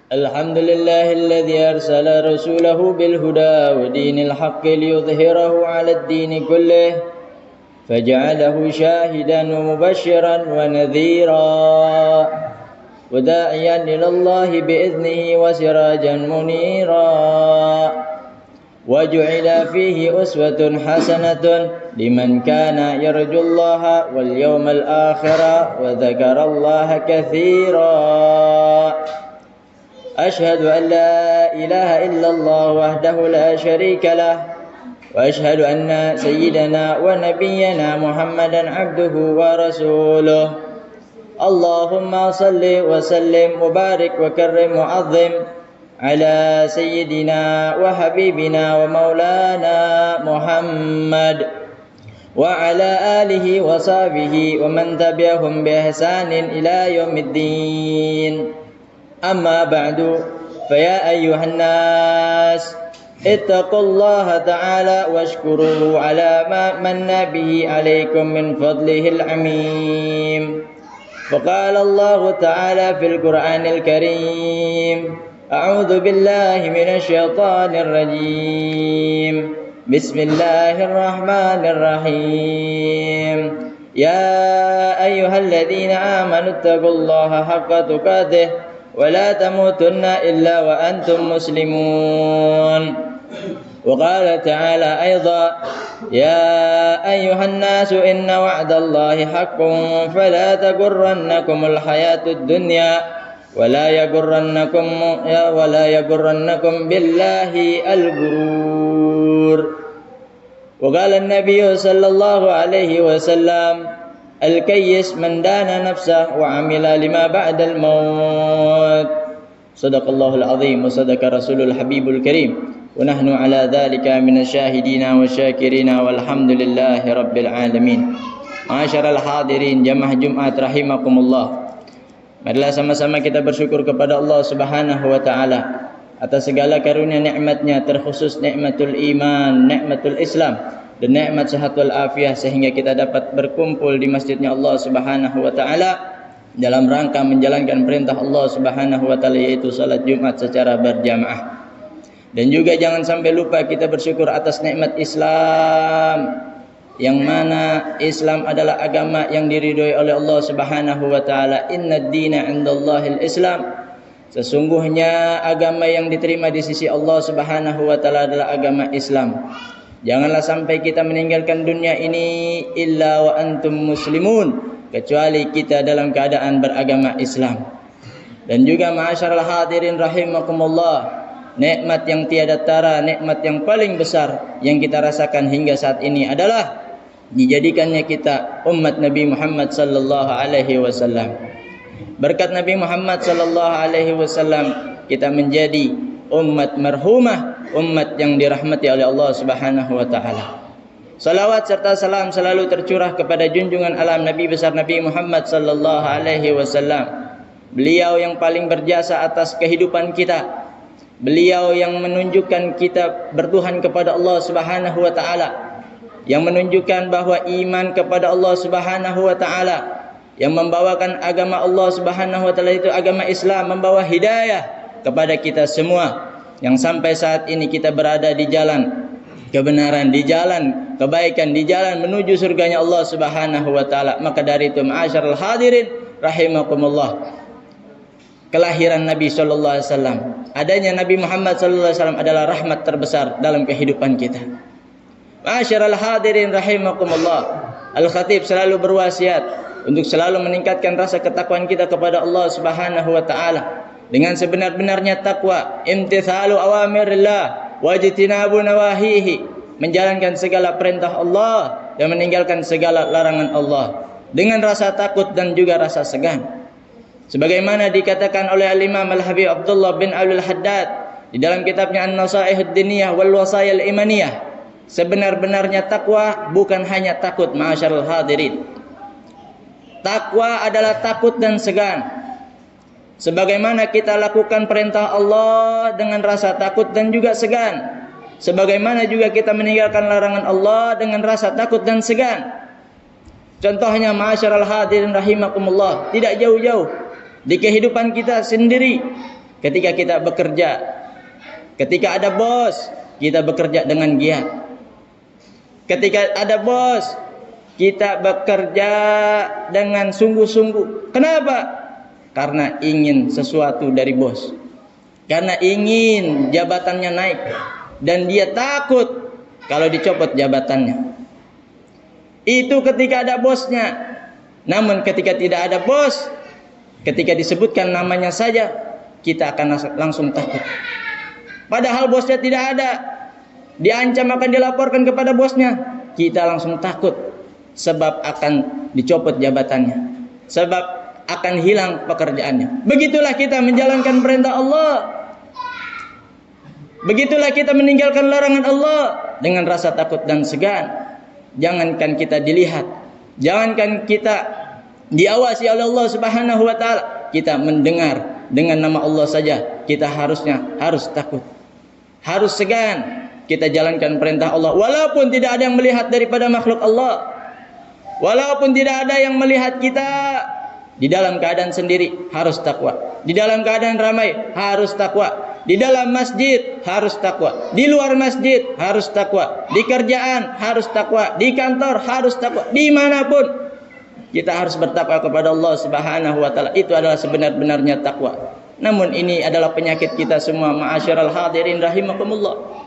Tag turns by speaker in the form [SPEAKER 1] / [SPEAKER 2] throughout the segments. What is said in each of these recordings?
[SPEAKER 1] الحمد لله الذي أرسل رسوله بالهدى ودين الحق ليظهره على الدين كله فجعله شاهدا ومبشرا ونذيرا وداعيا إلى الله بإذنه وسراجا منيرا وجعل فيه أسوة حسنة لمن كان يرجو الله واليوم الآخر وذكر الله كثيرا أشهد أن لا إله إلا الله وحده لا شريك له وأشهد أن سيدنا ونبينا محمدا عبده ورسوله اللهم صل وسلم وبارك وكرم وعظم على سيدنا وحبيبنا ومولانا محمد وعلى آله وصحبه ومن تبعهم بإحسان إلى يوم الدين أما بعد فيا أيها الناس اتقوا الله تعالى واشكروه على ما من به عليكم من فضله العميم وقال الله تعالى في القرآن الكريم أعوذ بالله من الشيطان الرجيم بسم الله الرحمن الرحيم يا أيها الذين آمنوا اتقوا الله حق تقاته ولا تموتن إلا وأنتم مسلمون وقال تعالى أيضا يا أيها الناس إن وعد الله حق فلا تغرنكم الحياة الدنيا ولا يغرنكم بالله الغرور وقال النبي صلى الله عليه وسلم الكيس من دان نفسه وعمل لما بعد الموت صدق الله العظيم وصدق رسول الحبيب الكريم ونحن على ذلك من الشاهدين والشاكرين والحمد لله رب العالمين. Ma'asyiral hadirin jamaah Jumat rahimakumullah. Marilah sama-sama kita bersyukur kepada Allah Subhanahu wa taala atas segala karunia nikmat-Nya, terkhusus nikmatul iman, nikmatul Islam dan nikmat sehat wal afiah, sehingga kita dapat berkumpul di masjidnya Allah Subhanahu wa taala dalam rangka menjalankan perintah Allah Subhanahu wa taala, yaitu salat Jumat secara berjamaah. Dan juga jangan sampai lupa kita bersyukur atas nikmat Islam, yang mana Islam adalah agama yang diridhoi oleh Allah Subhanahu wa taala. Innad dina 'indallahil Islam. Sesungguhnya agama yang diterima di sisi Allah Subhanahu wa taala adalah agama Islam. Janganlah sampai kita meninggalkan dunia ini illa wa antum muslimun, kecuali kita dalam keadaan beragama Islam. Dan juga ma'asyiral hadirin rahimakumullah, nikmat yang tiada tara, nikmat yang paling besar yang kita rasakan hingga saat ini adalah dijadikannya kita umat Nabi Muhammad sallallahu alaihi wasallam. Berkat Nabi Muhammad sallallahu alaihi wasallam kita menjadi umat marhumah, umat yang dirahmati oleh Allah Subhanahu wa taala. Salawat serta salam selalu tercurah kepada junjungan alam Nabi besar Nabi Muhammad sallallahu alaihi wasallam. Beliau yang paling berjasa atas kehidupan kita. Beliau yang menunjukkan kita bertuhan kepada Allah Subhanahu wa taala, yang menunjukkan bahwa iman kepada Allah Subhanahu wa taala, yang membawakan agama Allah Subhanahu wa taala itu agama Islam, membawa hidayah kepada kita semua, yang sampai saat ini kita berada di jalan kebenaran, di jalan kebaikan, di jalan menuju surganya Allah Subhanahu wa taala. Maka dari itu ma'asyiral hadirin rahimakumullah, kelahiran Nabi sallallahu alaihi wasallam, adanya Nabi Muhammad sallallahu alaihi wasallam adalah rahmat terbesar dalam kehidupan kita. Ma'asyiral hadirin rahimakumullah, Al-Khatib selalu berwasiat untuk selalu meningkatkan rasa ketakwaan kita kepada Allah Subhanahu wa taala dengan sebenar-benarnya takwa, imtithalu awamirillah wajtinabu nawahihi, menjalankan segala perintah Allah dan meninggalkan segala larangan Allah dengan rasa takut dan juga rasa segan. Sebagaimana dikatakan oleh Al-Imam Al-Habib Abdullah bin Abdul Haddad di dalam kitabnya An-Nasaihud Diniyah wal Wasayil Imaniyah, sebenar-benarnya takwa bukan hanya takut, ma'asyiral hadirin. Takwa adalah takut dan segan. Sebagaimana kita lakukan perintah Allah dengan rasa takut dan juga segan, sebagaimana juga kita meninggalkan larangan Allah dengan rasa takut dan segan. Contohnya ma'asyiral hadirin rahimakumullah, tidak jauh-jauh di kehidupan kita sendiri, ketika kita bekerja, ketika ada bos, kita bekerja dengan giat. Ketika ada bos, kita bekerja dengan sungguh-sungguh. Kenapa? Karena ingin sesuatu dari bos. Karena ingin jabatannya naik. Dan dia takut kalau dicopot jabatannya. Itu ketika ada bosnya. Namun ketika tidak ada bos, ketika disebutkan namanya saja, kita akan langsung takut. Padahal bosnya tidak ada. Diancam akan dilaporkan kepada bosnya, kita langsung takut. Sebab akan dicopot jabatannya, sebab akan hilang pekerjaannya. Begitulah kita menjalankan perintah Allah. Begitulah kita meninggalkan larangan Allah dengan rasa takut dan segan. Jangankan kita dilihat, jangankan kita diawasi oleh Allah Subhanahu wa taala, kita mendengar dengan nama Allah saja kita harus takut, harus segan. Kita jalankan perintah Allah walaupun tidak ada yang melihat daripada makhluk Allah, walaupun tidak ada yang melihat kita. Di dalam keadaan sendiri harus takwa, di dalam keadaan ramai harus takwa, di dalam masjid harus takwa, di luar masjid harus takwa, di kerjaan harus takwa, di kantor harus takwa, dimanapun kita harus bertakwa kepada Allah Subhanahu wa taala. Itu adalah sebenar-benarnya takwa. Namun ini adalah penyakit kita semua, ma'asyiral hadirin rahimakumullah.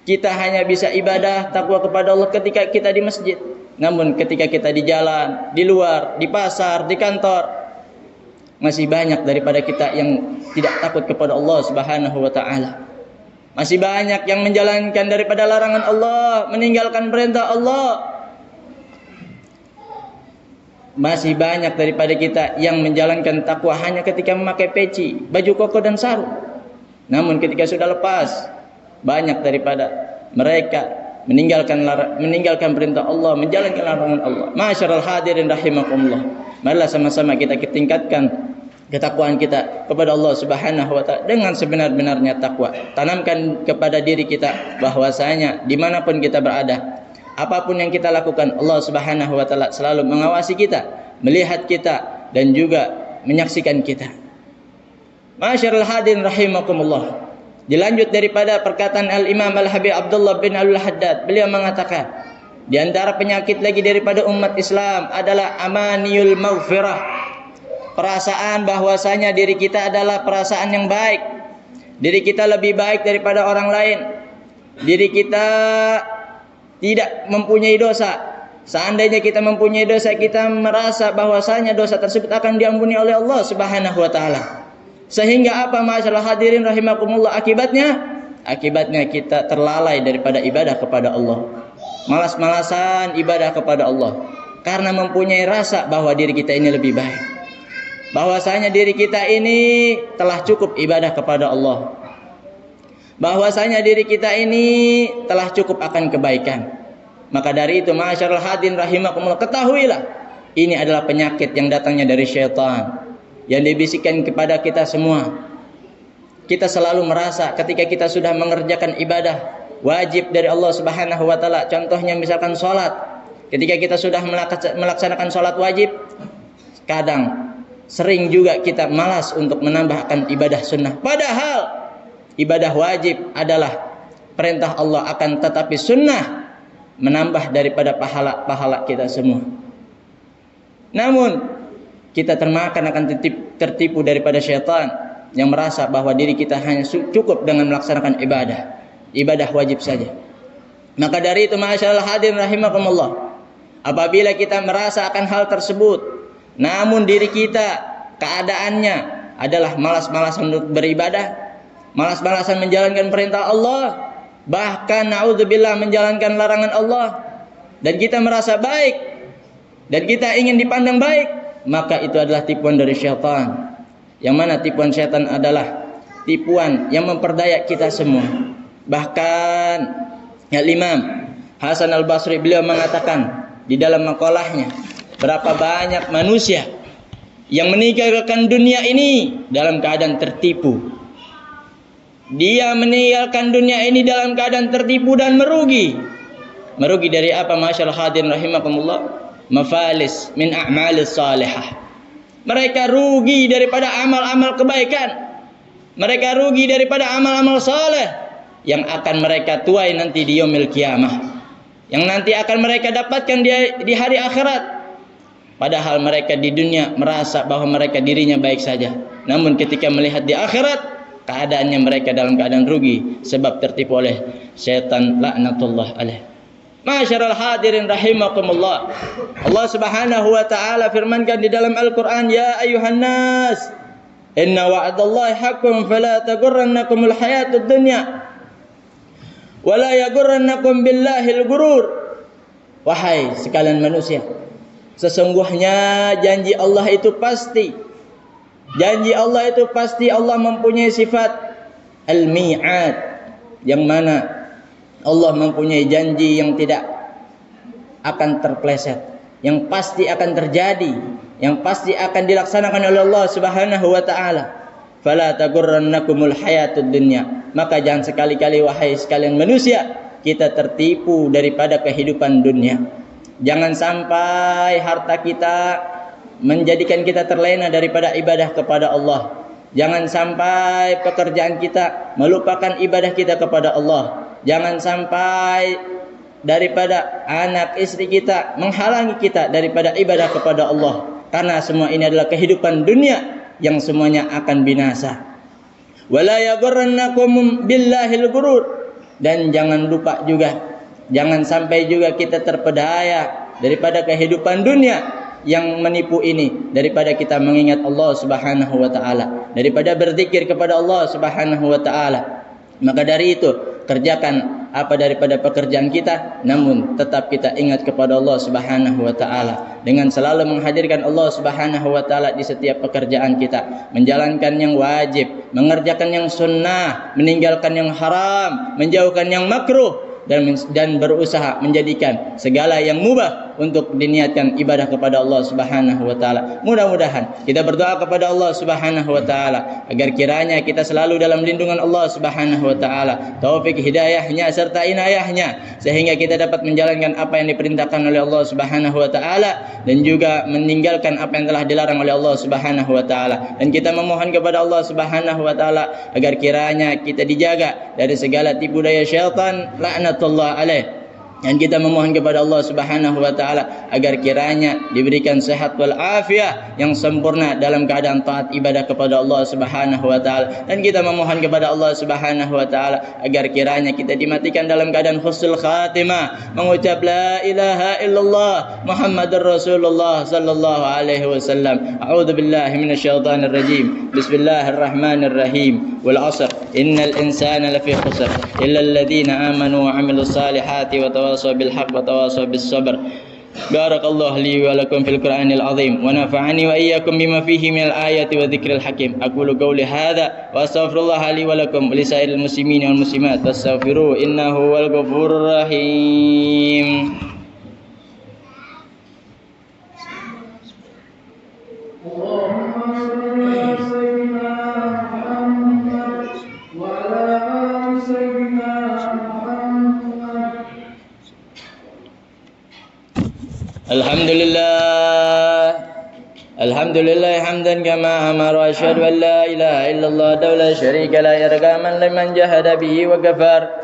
[SPEAKER 1] Kita hanya bisa ibadah takwa kepada Allah ketika kita di masjid. Namun ketika kita di jalan, di luar, di pasar, di kantor, masih banyak daripada kita yang tidak takut kepada Allah Subhanahu wa taala. Masih banyak yang menjalankan daripada larangan Allah, meninggalkan perintah Allah. Masih banyak daripada kita yang menjalankan takwa hanya ketika memakai peci, baju koko dan sarung. Namun ketika sudah lepas, banyak daripada mereka meninggalkan perintah Allah, menjalankan larangan Allah. Ma'asyiral hadirin rahimakumullah. Marilah sama-sama kita tingkatkan ketakwaan kita kepada Allah Subhanahu wa taala dengan sebenar-benarnya takwa. Tanamkan kepada diri kita bahwasanya dimanapun kita berada, apapun yang kita lakukan, Allah Subhanahu wa taala selalu mengawasi kita, melihat kita, dan juga menyaksikan kita. Ma'asyiral hadirin rahimakumullah. Dilanjut daripada perkataan Al-Imam Al-Habib Abdullah bin Al-Haddad, beliau mengatakan, di antara penyakit lagi daripada umat Islam adalah amaniyul maghfirah. Perasaan bahwasanya diri kita adalah perasaan yang baik. Diri kita lebih baik daripada orang lain. Diri kita tidak mempunyai dosa. Seandainya kita mempunyai dosa, kita merasa bahwasanya dosa tersebut akan diampuni oleh Allah Subhanahu wa taala. Sehingga apa, ma'asyiral hadirin rahimakumullah, akibatnya kita terlalai daripada ibadah kepada Allah. Malas-malasan ibadah kepada Allah karena mempunyai rasa bahwa diri kita ini lebih baik. Bahwasanya diri kita ini telah cukup ibadah kepada Allah. Bahwasanya diri kita ini telah cukup akan kebaikan. Maka dari itu, ma'asyiral hadirin rahimakumullah, ketahuilah ini adalah penyakit yang datangnya dari syaitan, yang dibisikkan kepada kita semua. Kita selalu merasa ketika kita sudah mengerjakan ibadah wajib dari Allah Subhanahu wa taala, contohnya misalkan sholat, ketika kita sudah melaksanakan sholat wajib, kadang sering juga kita malas untuk menambahkan ibadah sunnah. Padahal ibadah wajib adalah perintah Allah, akan tetapi sunnah menambah daripada pahala kita semua. Namun kita termakan akan tertipu daripada syaitan yang merasa bahwa diri kita hanya cukup dengan melaksanakan ibadah wajib saja. Maka dari itu, ma'asyiral hadirin rahimakumullah, apabila kita merasa akan hal tersebut, namun diri kita keadaannya adalah malas-malasan untuk beribadah, malas-malasan menjalankan perintah Allah, bahkan naudzubillah menjalankan larangan Allah, dan kita merasa baik dan kita ingin dipandang baik, maka itu adalah tipuan dari syaitan. Yang mana tipuan syaitan adalah tipuan yang memperdaya kita semua. Bahkan Al-Imam Hasan Al-Basri beliau mengatakan di dalam makalahnya, berapa banyak manusia yang meninggalkan dunia ini dalam keadaan tertipu. Dia meninggalkan dunia ini dalam keadaan tertipu dan merugi. Merugi dari apa, ma'asyiral hadirin rahimakumullah? Mafalis min a'malis salihah. Mereka rugi daripada amal-amal kebaikan. Mereka rugi daripada amal-amal saleh yang akan mereka tuai nanti di yaumil qiyamah, yang nanti akan mereka dapatkan di hari akhirat. Padahal mereka di dunia merasa bahwa mereka dirinya baik saja, namun ketika melihat di akhirat, keadaannya mereka dalam keadaan rugi sebab tertipu oleh syaitan laknatullah alaih. Ma'asyiral hadirin rahimakumullah. Allah Subhanahu wa taala firmankan di dalam Al-Qur'an, "Ya ayuhan nas, inna wa'dallahi haqqun fala taghurrannakumul hayatud dunya wa la yaghurrannakum billahil ghurur." Wahai sekalian manusia, sesungguhnya janji Allah itu pasti. Janji Allah itu pasti. Allah mempunyai sifat al-mi'ad, yang mana Allah mempunyai janji yang tidak akan terpleset, yang pasti akan terjadi, yang pasti akan dilaksanakan oleh Allah Subhanahu wa taala. Fala taghurrannakumul hayatud dunya. Maka jangan sekali-kali wahai sekalian manusia kita tertipu daripada kehidupan dunia. Jangan sampai harta kita menjadikan kita terlena daripada ibadah kepada Allah. Jangan sampai pekerjaan kita melupakan ibadah kita kepada Allah. Jangan sampai daripada anak istri kita menghalangi kita daripada ibadah kepada Allah. Karena semua ini adalah kehidupan dunia yang semuanya akan binasa. Wala yaghurrannakum billahil ghurur. Dan jangan lupa juga, jangan sampai juga kita terpedaya daripada kehidupan dunia yang menipu ini, daripada kita mengingat Allah Subhanahu wa taala, daripada berzikir kepada Allah Subhanahu wa taala. Maka dari itu, kerjakan apa daripada pekerjaan kita, namun tetap kita ingat kepada Allah Subhanahu wa taala dengan selalu menghadirkan Allah Subhanahu wa taala di setiap pekerjaan kita, menjalankan yang wajib, mengerjakan yang sunnah, meninggalkan yang haram, menjauhkan yang makruh, dan berusaha menjadikan segala yang mubah untuk diniatkan ibadah kepada Allah Subhanahu wa taala. Mudah-mudahan kita berdoa kepada Allah Subhanahu wa taala agar kiranya kita selalu dalam lindungan Allah Subhanahu wa taala, taufik hidayahnya serta inayahnya, sehingga kita dapat menjalankan apa yang diperintahkan oleh Allah Subhanahu wa taala dan juga meninggalkan apa yang telah dilarang oleh Allah Subhanahu wa taala. Dan kita memohon kepada Allah Subhanahu wa taala agar kiranya kita dijaga dari segala tipu daya syaitan laknatullah alaih. Dan kita memohon kepada Allah Subhanahu wa taala agar kiranya diberikan sehat wal afiah yang sempurna dalam keadaan taat ibadah kepada Allah Subhanahu wa taala. Dan kita memohon kepada Allah Subhanahu wa taala agar kiranya kita dimatikan dalam keadaan husnul khatimah, mengucap la ilaha illallah Muhammadur Rasulullah sallallahu alaihi wasallam. A'udzu billahi minasyaitonir rajim. Bismillahirrahmanirrahim. Wal 'asr innal insana lafi khusr illa alladziina aamanu wa 'amilus salihati wa tawasaw bil haqq wa tawasaw bis sabr. Barakallahu li wa lakum fil Qur'anil azim wa nafa'ani wa iyyakum bima fihi minal ayati wa dzikril hakim. Aqulu qawli hadza wa astaghfirullah li wa lakum wa lisairil muslimin wal muslimat fastaghfiruhu innahu wal ghafurur rahim. Alhamdulillah hamdan kama amara, asyhadu an la ilaha illallah la syarika la yargaman liman jahada bihi wa kafar,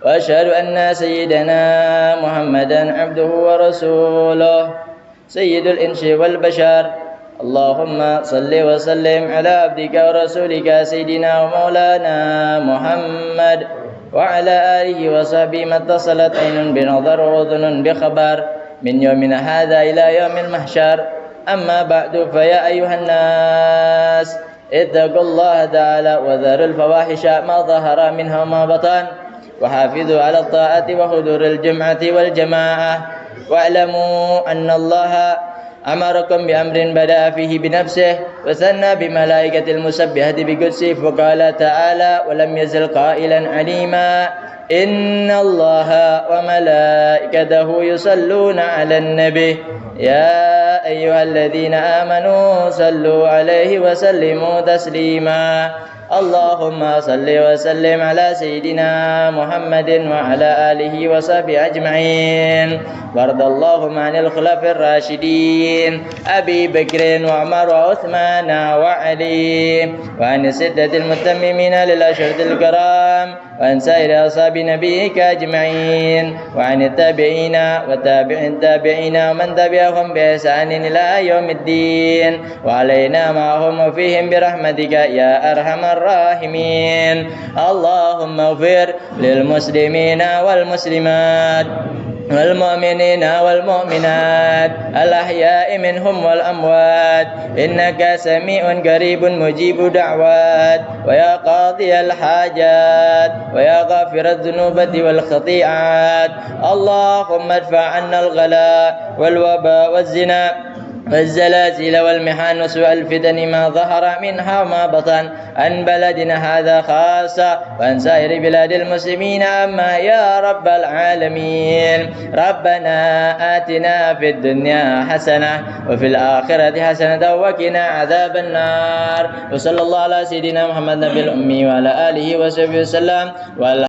[SPEAKER 1] wa asyhadu anna sayyidana Muhammadan abduhu wa rasuluh sayyidul insi wal bashar. Allahumma salli wa sallim ala abdika wa rasulika sayyidina wa maulana Muhammad wa ala alihi wa sahbihi mattasalat aynun bi nadhar wa udhunun bi khabar min yawmina hadha ila yawmil mahsyar. أما بعد فيا أيها الناس اتقوا الله تعالى وذروا الفواحش ما ظهر منها وما بطن وحافظوا على الطاعة وحضور الجمعة والجماعة واعلموا أن الله أمركم بأمر بدأ فيه بنفسه وثنى بملائكة المسبحة بقدسه وقال تعالى ولم يزل قائلا عليما إن الله وملائكته يصلون على النبي يا أيها الذين آمنوا صلوا عليه وسلموا تسليما اللهم صل وسلم على سيدنا محمد وعلى آله وصحبه أجمعين وارض اللهم عن الخلفاء الراشدين أبي بكر وعمر وعثمان وعلي وعن الستة المتممين للأشهر الكرام وعن سائر أصحاب نبيك أجمعين وعن التابعين وتابع التابعين ومن تبعهم بإحسان إلى يوم الدين وعلينا معهم وفيهم برحمتك يا أرحم الراحمين اللهم اغفر للمسلمين والمسلمات والمؤمنين والمؤمنات الأحياء منهم والأموات إنك سميع قريب مجيب دعوات ويا قاضي الحاجات ويا غافر الذنوب والخطيئات اللهم ادفع عنا الغلاء والوباء والزنا والزلازل والمحن وسوء الفتن ما ظهر منها وما بطن عن بلدنا هذا خاصة وعن سائر بلاد المسلمين أما يا رب العالمين ربنا آتنا في الدنيا حسنة وفي الآخرة حسنة وقنا عذاب النار وصلى الله على سيدنا محمد نبي الأمي وعلى آله وصحبه وسلم